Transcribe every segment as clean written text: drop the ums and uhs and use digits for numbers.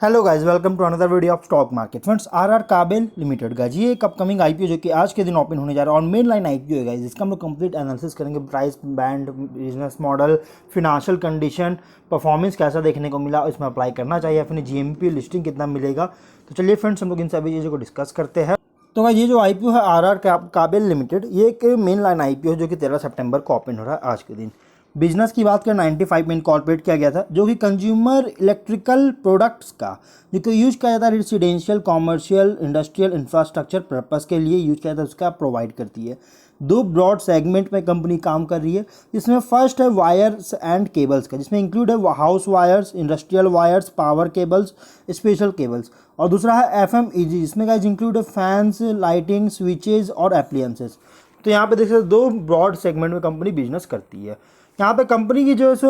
Hello guys, welcome to another video of stock market friends. RR Kabel limited का जी एक upcoming IPO जो कि आज के दिन ओपन होने जा रहा है और मेन लाइन आईपीओ है गाइस। इसका हम लोग कंप्लीट एनालिसिस करेंगे, price band, business model, financial condition, performance कैसा देखने को मिला, इसमें अप्लाई करना चाहिए, फिर जीएमपी लिस्टिंग कितना मिलेगा। तो चलिए फ्रेंड्स, हम लोग इन सभी चीज़ों को डिस्कस करते हैं। तो गाइस, ये जो आईपीओ है आरआर काबेल लिमिटेड, ये एक मेन लाइन आईपीओ है जो कि 13 सितंबर को ओपन हो रहा है आज के दिन। बिजनेस की बात करें 95 में इनकॉर्पोरेट किया गया था, जो कि कंज्यूमर इलेक्ट्रिकल प्रोडक्ट्स का जो कि यूज किया जाता है residential, commercial, industrial infrastructure purpose के लिए यूज किया जाता है, उसका प्रोवाइड करती है। दो ब्रॉड सेगमेंट में कंपनी काम कर रही है, जिसमें फर्स्ट है वायर्स एंड केबल्स का, जिसमें इंक्लूड है house wires, industrial wires, power cables, special cables. और दूसरा है एफएमईजी, जिसमें गाइस इंक्लूड है फैंस, लाइटिंग, स्विचेज और एप्लियंसेस। तो यहाँ पे देख सकते दो ब्रॉड सेगमेंट में कंपनी बिजनेस करती है। यहाँ पे कंपनी की जो है सो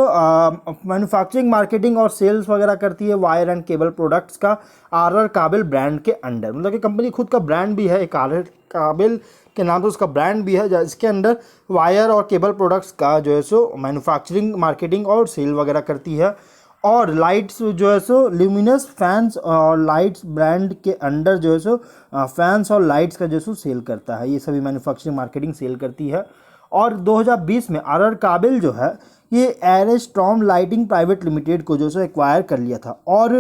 मैन्युफैक्चरिंग, मार्केटिंग और सेल्स वगैरह करती है वायर एंड केबल प्रोडक्ट्स का आरआर काबिल ब्रांड के अंडर। मतलब कि कंपनी खुद का ब्रांड भी है, एक आरआर काबिल के नाम से उसका ब्रांड भी है, जिसके अंडर वायर और केबल प्रोडक्ट्स का जो है सो मैन्युफैक्चरिंग, मार्केटिंग और सेल वगैरह करती है। और लाइट्स जो है सो ल्यूमिनस फैंस और लाइट्स ब्रांड के अंडर जो है सो फैंस और लाइट्स का जो है सो सेल करता है। ये सभी मैन्युफैक्चरिंग, मार्केटिंग, सेल करती है। और 2020 में आरआर काबिल जो है ये एरेस्टॉम लाइटिंग प्राइवेट लिमिटेड को जो है एक्वायर कर लिया था और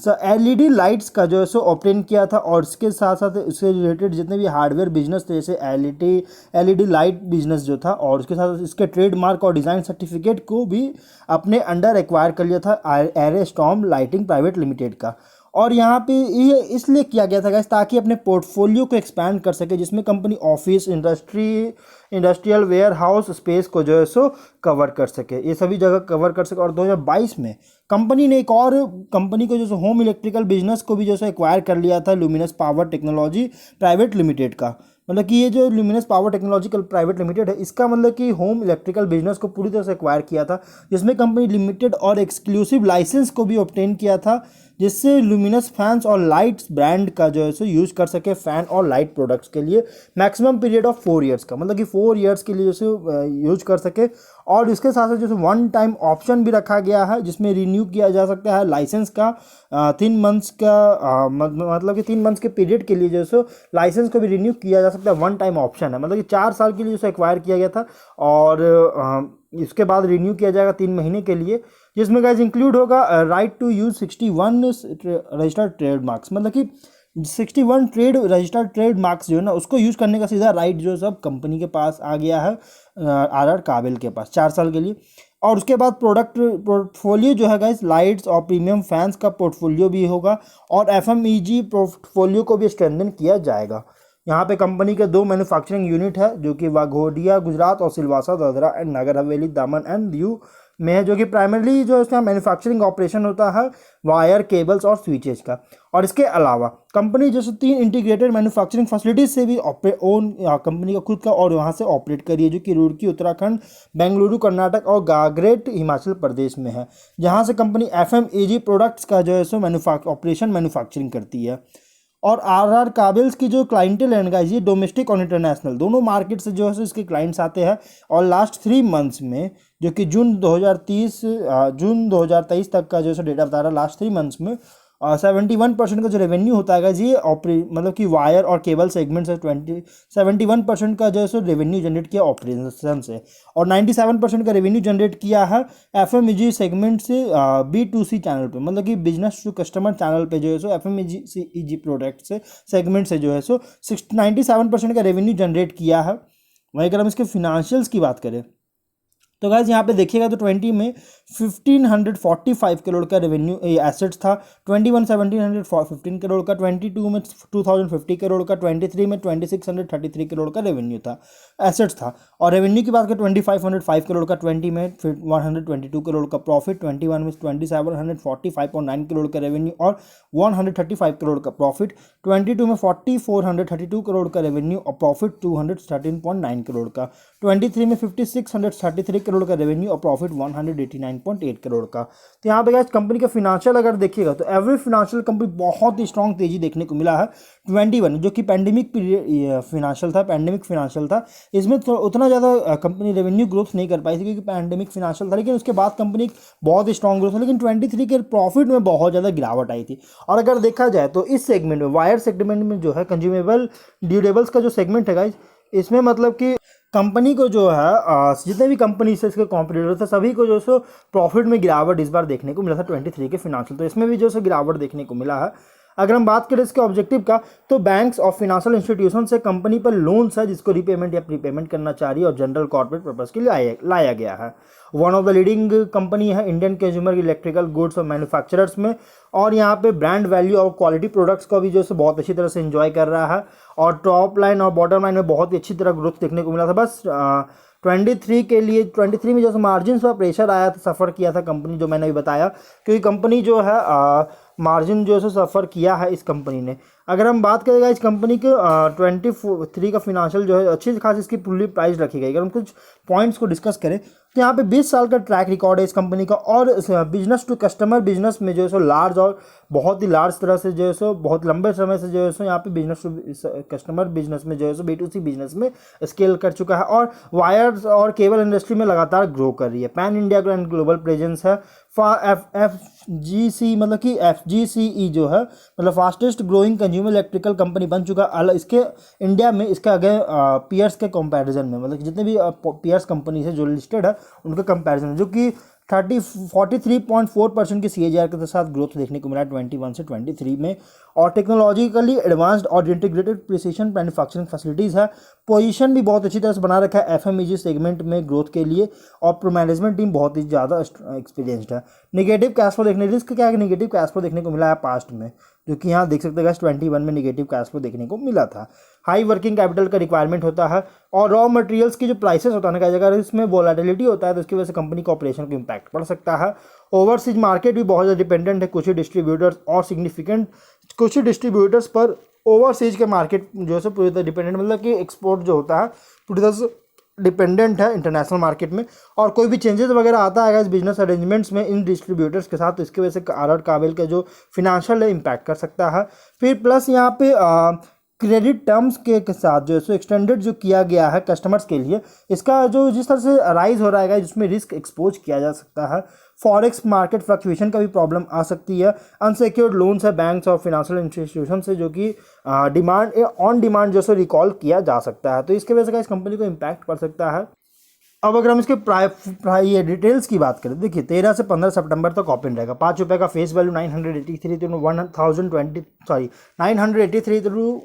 एलईडी लाइट्स का जो है सो ऑप्टेन किया था। और इसके साथ साथ इससे रिलेटेड जितने भी हार्डवेयर बिजनेस थे, जैसे एलईडी लाइट बिजनेस जो था, और उसके साथ इसके ट्रेडमार्क और डिज़ाइन सर्टिफिकेट को भी अपने अंडर एक्वायर कर लिया था एरेस्टॉम लाइटिंग प्राइवेट लिमिटेड का। और यहाँ पे ये इसलिए किया गया था गाइस, ताकि अपने पोर्टफोलियो को एक्सपैंड कर सके, जिसमें company office, industrial warehouse space को जो है सो कवर कर सके, ये सभी जगह कवर कर सके। और 2022 में कंपनी ने एक और कंपनी को जो है होम इलेक्ट्रिकल बिजनेस को भी जो है एक्वायर कर लिया था, luminous power technology private limited का। मतलब कि ये जो luminous power technological private limited है, इसका मतलब कि होम इलेक्ट्रिकल बिजनेस को पूरी तरह से एक्वायर किया था, जिसमें कंपनी लिमिटेड और एक्सक्लूसिव लाइसेंस को भी ऑब्टेन किया था, जिससे ल्यूमिनस फैंस और लाइट्स ब्रांड का जो है सो यूज कर सके फैन और लाइट प्रोडक्ट्स के लिए मैक्सिमम पीरियड ऑफ 4 ईयर्स का। मतलब कि 4 ईयर्स के लिए जैसे यूज कर सके। और इसके साथ साथ जैसे वन टाइम ऑप्शन भी रखा गया है, जिसमें रिन्यू किया जा सकता है लाइसेंस का 3 मंथ्स का, मतलब कि 3 मंथ्स के पीरियड के लिए जो है लाइसेंस को भी रिन्यू किया जा सकता है। वन टाइम ऑप्शन है, मतलब कि 4 साल के लिए जो एक्वायर किया गया था और इसके बाद रिन्यू किया जाएगा 3 महीने के लिए, जिसमें गाइस इंक्लूड होगा right to use 61 registered trademarks. मतलब कि 61 रजिस्टर्ड ट्रेडमार्क्स जो है ना, उसको यूज़ करने का सीधा राइट जो है सब कंपनी के पास आ गया है, आरआर काबिल के पास 4 साल के लिए। और उसके बाद प्रोडक्ट पोर्टफोलियो जो है गाइस, लाइट्स और प्रीमियम फैंस का पोर्टफोलियो भी होगा और एफएमईजी पोर्टफोलियो को भी स्ट्रेंथन किया जाएगा। यहाँ पे कंपनी के 2 मैन्युफैक्चरिंग यूनिट है, जो कि वाघोडिया गुजरात और सिलवासा दादरा एंड नगर हवेली दामन एंड दीव में है, जो कि प्राइमरली जो इसका मैन्युफैक्चरिंग ऑपरेशन होता है वायर, केबल्स और स्विचेज का। और इसके अलावा कंपनी जैसे 3 इंटीग्रेटेड मैन्युफैक्चरिंग फैसिलिटीज से भी ओन कंपनी का खुद का और वहाँ से ऑपरेट करी है, जो कि रुड़की उत्तराखंड, बेंगलुरु कर्नाटक और गागरेट हिमाचल प्रदेश में है, जहाँ से कंपनी एफएमईजी प्रोडक्ट्स का जो है सो ऑपरेशन मैन्युफैक्चरिंग करती है। और आरआर काबिल्स की जो क्लाइंटेल है गाइस, ये डोमेस्टिक और इंटरनेशनल दोनों मार्केट से जो है इसके क्लाइंट्स आते हैं। और लास्ट 3 मंथ्स में, जो कि जून 2023 तक का जो है डेटा बता रहा है, लास्ट 3 मंथ्स में 71% का जो रेवेन्यू होता है गाइस, ये मतलब कि वायर और केबल सेगमेंट से 71% का जो है सो रेवेन्यू जनरेट किया ऑपरेशन से। और 97% का रेवेन्यू जनरेट किया है एफएमईजी सेगमेंट से B2C चैनल पे, मतलब कि बिजनेस टू कस्टमर चैनल पे जो है सो एफएमईजी प्रोडक्ट से सेगमेंट से जो है सो 97% का रेवेन्यू जनरेट किया है। वहीं अगर हम इसके फिनेंशियल्स की बात करें तो गाइज यहाँ पे देखिएगा तो 20 में 1545 करोड़ का रेवेन्यू एसेट्स था, 21 1715 करोड़ का, 22 में 2050 करोड़ का, 23 में 2633 करोड़ का रेवेन्यू था, एसेट्स था। और रेवेन्यू की बात करें 2505 करोड़ का, 20 में 122 करोड़ का प्रॉफिट, 21 में 2745.9 करोड़ का रेवेन्यू और 135 करोड़ का प्रॉफिट, 22 में 4432 करोड़ का रेवेन्यू और प्रॉफिट 213.9 करोड़ का, 23 में 5633 करोड़ का रेवेन्यू और प्रॉफिट 189.8 करोड़ का। तो यहाँ पे गाइस कंपनी का फिनेंशियल अगर देखिएगा तो एवरी फिनेंशियल कंपनी बहुत ही स्ट्रॉन्ग तेजी देखने को मिला है। 21 जो कि पैंडेमिक पीरियड फिनेंशियल था, पैंडेमिक फिनेंशियल था, इसमें तो उतना ज़्यादा कंपनी रेवेन्यू ग्रोथ नहीं कर पाई थी क्योंकि पैंडेमिक फिनेंशियल था, लेकिन उसके बाद कंपनी बहुत ही स्ट्रॉन्ग ग्रोथ था। लेकिन 23 के प्रॉफिट में बहुत ज़्यादा गिरावट आई थी। और अगर देखा जाए तो इस सेगमेंट में, वायर सेगमेंट में जो है कंज्यूमेबल ड्यूरेबल्स का जो सेगमेंट है गाइस, इसमें मतलब कि कंपनी को जो है जितने भी कंपनी से इसके कॉम्पिटिटर थे सभी को जो सो प्रॉफिट में गिरावट इस बार देखने को मिला था 23 के फिनेंशियल। तो इसमें भी जो सो गिरावट देखने को मिला है। अगर हम बात करें इसके ऑब्जेक्टिव का तो बैंक्स और फाइनेंशियल इंस्टीट्यूशन से कंपनी पर लोन्स है जिसको रीपेमेंट या प्रीपेमेंट करना चाह रही है और जनरल कॉर्पोरेट पर्पस के लिए लाया गया है। One of the leading company है इंडियन कंज्यूमर इलेक्ट्रिकल गुड्स और मैन्युफैक्चरर्स में, और यहाँ पे ब्रांड वैल्यू और क्वालिटी प्रोडक्ट्स को भी जो है बहुत अच्छी तरह से एंजॉय कर रहा है और टॉप लाइन और बॉटम लाइन में बहुत ही अच्छी तरह ग्रोथ देखने को मिला था। बस 23 के लिए 23 में जो मार्जिन पर प्रेशर आया था, सफ़र किया था कंपनी, जो मैंने अभी बताया, क्योंकि कंपनी जो है मार्जिन जो है सफ़र किया है इस कंपनी ने। अगर हम बात करेंगे इस कंपनी के 23 का फिनेंशियल जो है अच्छी खासी इसकी पूरी प्राइस रखी गई। अगर हम कुछ पॉइंट्स को डिस्कस करें तो यहाँ पे 20 साल का ट्रैक रिकॉर्ड है इस कंपनी का, और बिजनेस टू कस्टमर बिजनेस में जो है सो लार्ज और बहुत ही लार्ज तरह से जो है सो बहुत लंबे समय से जो है सो यहाँ पे बिजनेस टू कस्टमर बिजनेस में जो है सो B2C बिजनेस में स्केल कर चुका है और वायर्स और केबल इंडस्ट्री में लगातार ग्रो कर रही है। पैन इंडिया ग्लोबल प्रेजेंस है। FGC मतलब कि FGCE जो है मतलब fastest growing consumer electrical company बन चुका है इसके इंडिया में, इसके आगे पीयर्स के कंपैरिजन में, मतलब जितने भी पीयर्स कंपनी है जो लिस्टेड है उनके कंपैरिजन, जो कि 43.4% की CAGR के साथ ग्रोथ देखने को मिला 21 से 23 में। और टेक्नोलॉजिकली एडवांस्ड और इंटीग्रेटेड प्रिसीशन मैन्युफैक्चरिंग फैसिलिटीज़ है। पोजीशन भी बहुत अच्छी तरह से बना रखा है FMEG सेगमेंट में ग्रोथ के लिए, और मैनेजमेंट टीम बहुत ही ज़्यादा एक्सपीरियंस्ड है। नेगेटिव कैश फ्लो देखने, रिस्क क्या है, नेगेटिव कैश फ्लो देखने को मिला है पास्ट में, जो कि यहाँ देख सकते हैं 21 में नेगेटिव कैश फ्लो देखने को मिला था। हाई वर्किंग कैपिटल का रिक्वायरमेंट होता है और रॉ मटेरियल्स की जो प्राइसेस होता है ना, अगर इसमें वोलेटिलिटी होता है तो उसकी वजह से कंपनी का ऑपरेशन को इम्पैक्ट पड़ सकता है। ओवरसीज मार्केट भी बहुत ज़्यादा डिपेंडेंट है कुछ ही डिस्ट्रीब्यूटर्स और सिग्निफिकेंट कुछ ही डिस्ट्रीब्यूटर्स पर। ओवरसीज के मार्केट जो है पूरी तरह डिपेंडेंट, मतलब कि एक्सपोर्ट जो होता है पूरी तरह से डिपेंडेंट है इंटरनेशनल मार्केट में, और कोई भी चेंजेस वगैरह आता है इस बिजनेस अरेंजमेंट्स में इन डिस्ट्रीब्यूटर्स के साथ, तो इसकी वजह से RR काबिल का जो फिनेंशियल है इम्पैक्ट कर सकता है। फिर प्लस यहाँ पे क्रेडिट टर्म्स के साथ जो है सो एक्सटेंडेड जो किया गया है कस्टमर्स के लिए, इसका जो जिस तरह से राइज हो रहा है जिसमें रिस्क एक्सपोज किया जा सकता है। फॉरेक्स मार्केट फ्लक्चुएशन का भी प्रॉब्लम आ सकती है। अनसिक्योर्ड लोन्स है बैंक्स और फाइनेंशियल इंस्टीट्यूशन से, जो कि डिमांड ऑन डिमांड जो सो रिकॉल किया जा सकता है, तो इसके वजह से इस कंपनी को इम्पैक्ट पड़ सकता है। अब अगर हम इसके ये डिटेल्स की बात करें, देखिए 13 से 15 सितंबर तक ओपन रहेगा। ₹5 का फेस वैल्यू 983 to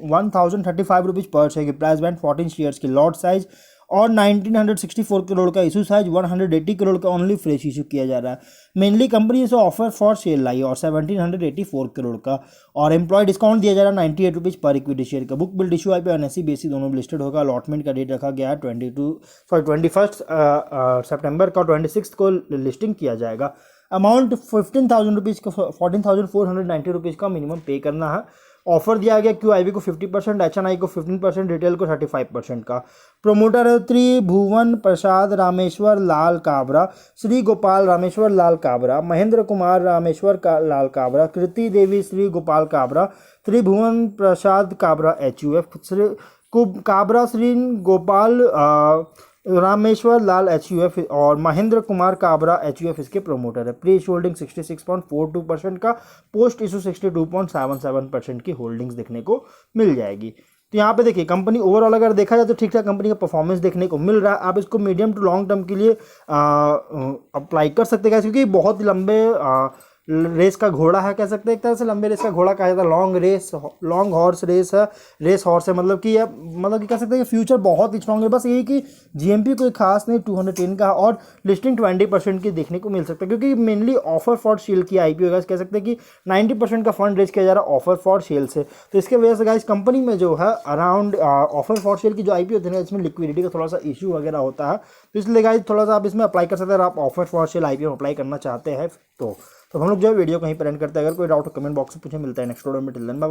1035 रुपीज़ पर शेयर की प्राइस बैंड, 14 शेयर्स की लॉट साइज और 1964 करोड़ का इशू साइज, 180 करोड़ का ओनली फ्रेश इशू किया जा रहा है। मेनली कंपनी इसे ऑफर फॉर सेल लाई और 1784 करोड़ का, और एम्प्लॉय डिस्काउंट दिया जा रहा है 98 रुपीज़ पर इक्विटी शेयर का। बुक बिल्ड इशू आई पे NSE BSE दोनों में लिस्टेड होगा। अलॉटमेंट का डेट रखा गया है 21 सितंबर का, 26 को लिस्टिंग किया जाएगा। अमाउंट 15,000 रुपीज़ का 14,490 रुपीज़ का मिनिमम पे करना है। ऑफर दिया गया QIB को 50%, HNI को 15%, रिटेल को 35% का। प्रोमोटर है त्रिभुवन प्रसाद रामेश्वर लाल काबरा, श्री गोपाल रामेश्वर लाल काबरा, महेंद्र कुमार रामेश्वर लाल काबरा, कृति देवी श्री गोपाल काबरा, त्रिभुवन प्रसाद काबरा HUF, श्री काबरा श्री गोपाल रामेश्वर लाल HUF और महेंद्र कुमार काबरा HUF इसके प्रोमोटर है। प्री होल्डिंग 66.42% का, पोस्ट इशू 62.77% की होल्डिंग्स देखने को मिल जाएगी। तो यहाँ पे देखिए कंपनी ओवरऑल अगर देखा जाए तो ठीक ठाक कंपनी का परफॉर्मेंस देखने को मिल रहा है। आप इसको मीडियम टू लॉन्ग टर्म के लिए अप्लाई कर सकते हैं, क्योंकि बहुत लंबे रेस का घोड़ा है, कह सकते हैं एक तरह से लंबे रेस का घोड़ा कहा जाता है। लॉन्ग हॉर्स रेस है, रेस हॉर्स है, मतलब कि कह सकते हैं कि फ्यूचर बहुत ही स्ट्रॉन्ग है। बस यही कि GMP कोई खास नहीं 210 का, और लिस्टिंग 20% की देखने को मिल सकता है, क्योंकि मेनली ऑफर फॉर सेल की IPO है। कह सकते हैं कि 90% का फंड रेज किया जा रहा है ऑफर फॉर सेल से, तो इसके वजह से गाइस कंपनी में जो है अराउंड ऑफर फॉर सेल की जो IPO होती है इसमें लिक्विडिटी का थोड़ा सा इशू वगैरह होता है, तो इसलिए गाइस थोड़ा सा आप इसमें अप्लाई कर सकते हैं। अगर आप offer for sale IPO apply करना चाहते हैं तो हम लोग जो है वीडियो कहीं पर एंड करते हैं। अगर कोई डाउट हो कमेंट बॉक्स में पूछे। मिलता है नेक्स्ट वीडियो में। Till then bye.